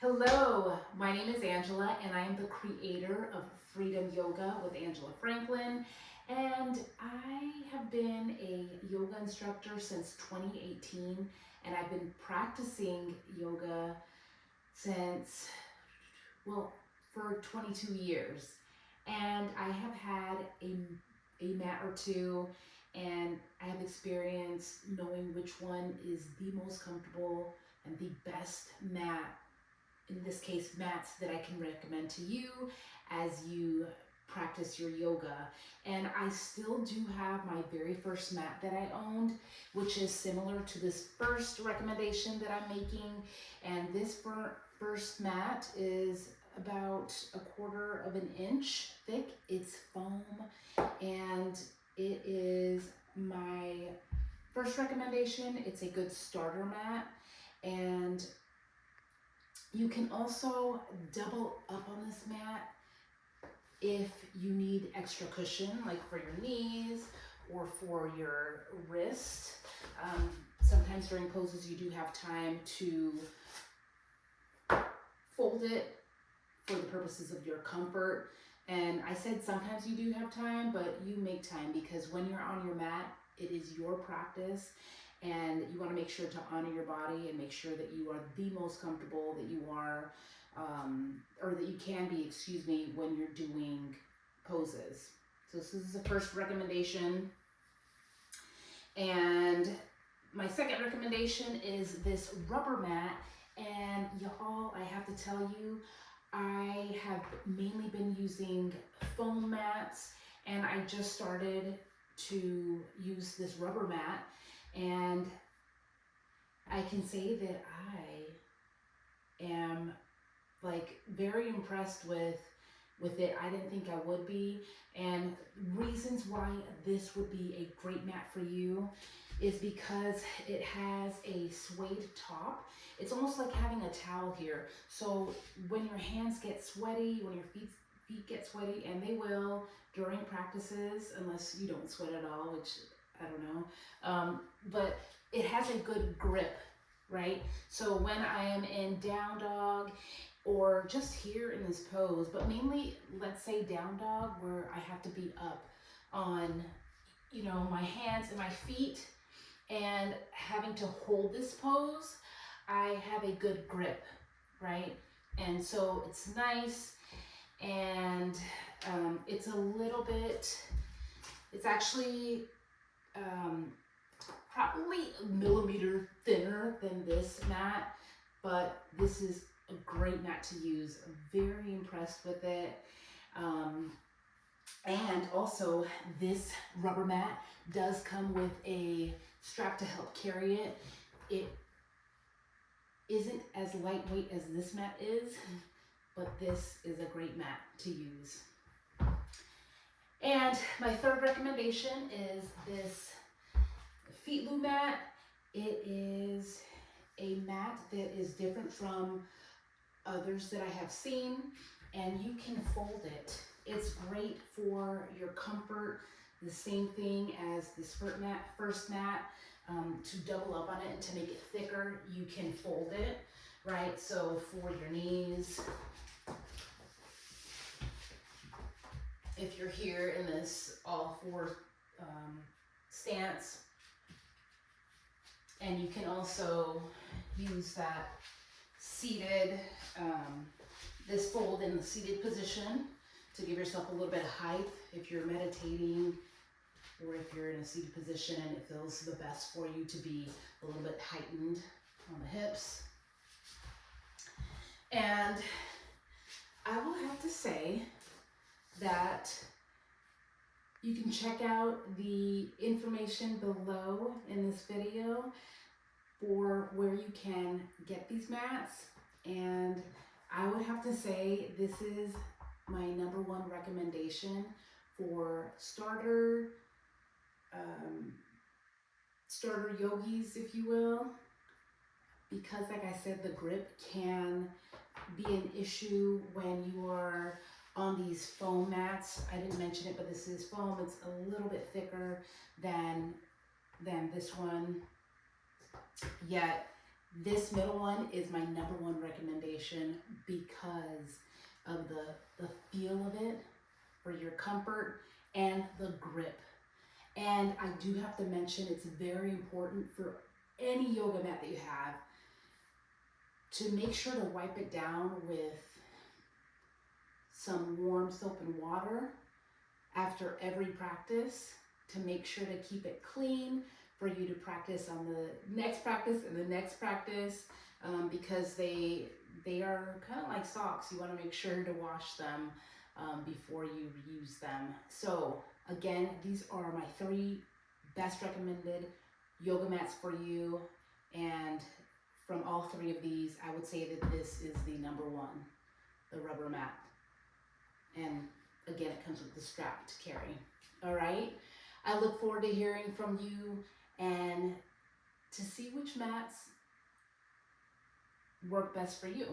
Hello, my name is Angela and I am the creator of Freedom Yoga with Angela Franklin. And I have been a yoga instructor since 2018 and I've been practicing yoga since, for 22 years. And I have had a mat or two and I have experience knowing which one is the most comfortable and the best mat, in this case mats, that I can recommend to you as you practice your yoga. And I still do have my very first mat that I owned, which is similar to this first recommendation that I'm making. And this first mat is about 1/4 of an inch thick. It's foam and it is my first recommendation. It's a good starter mat, and you can also double up on this mat if you need extra cushion, like for your knees or for your wrist. Sometimes during poses you do have time to fold it for the purposes of your comfort. And I said sometimes you do have time, but you make time, because when you're on your mat, it is your practice. And you want to make sure to honor your body and make sure that you are the most comfortable that you are, or that you can be, when you're doing poses. So this is the first recommendation. And my second recommendation is this rubber mat. And y'all, I have to tell you, I have mainly been using foam mats, and I just started to use this rubber mat. And I can say that I am very impressed with it. I didn't think I would be. And reasons why this would be a great mat for you is because it has a suede top. It's almost like having a towel here. So when your hands get sweaty, when your feet get sweaty, and they will during practices, unless you don't sweat at all, which I don't know, but it has a good grip, right? So when I am in down dog or just here in this pose, but mainly, let's say down dog, where I have to be up on, my hands and my feet and having to hold this pose, I have a good grip, right? And so it's nice, and it's a little bit, it's actually probably a millimeter thinner than this mat, but this is a great mat to use. I'm very impressed with it. And also, this rubber mat does come with a strap to help carry it. It isn't as lightweight as this mat is, but this is a great mat to use. And my third recommendation is this Feetlu mat. It is a mat that is different from others that I have seen, and you can fold it. It's great for your comfort. The same thing as this first mat. To double up on it and to make it thicker, you can fold it, right? So for your knees, if you're here in this all four stance, and you can also use that seated, this fold in the seated position to give yourself a little bit of height if you're meditating, or if you're in a seated position and it feels the best for you to be a little bit heightened on the hips. And I will have to say that you can check out the information below in this video for where you can get these mats. And I would have to say this is my #1 recommendation for starter yogis, if you will, because like I said, the grip can be an issue when you are on these foam mats. I didn't mention it, but this is foam. It's a little bit thicker than this one, yet This middle one is my number one recommendation because of the feel of it, for your comfort, and the grip. And I do have to mention, it's very important for any yoga mat that you have to make sure to wipe it down with some warm soap and water after every practice, to make sure to keep it clean for you to practice on the next practice and the next practice, because they are kind of like socks. You want to make sure to wash them before you use them. So again, these are my 3 best recommended yoga mats for you, and from all 3 of these, I would say that this is the number 1, the rubber mat. And again, it comes with the strap to carry. All right. I look forward to hearing from you and to see which mats work best for you.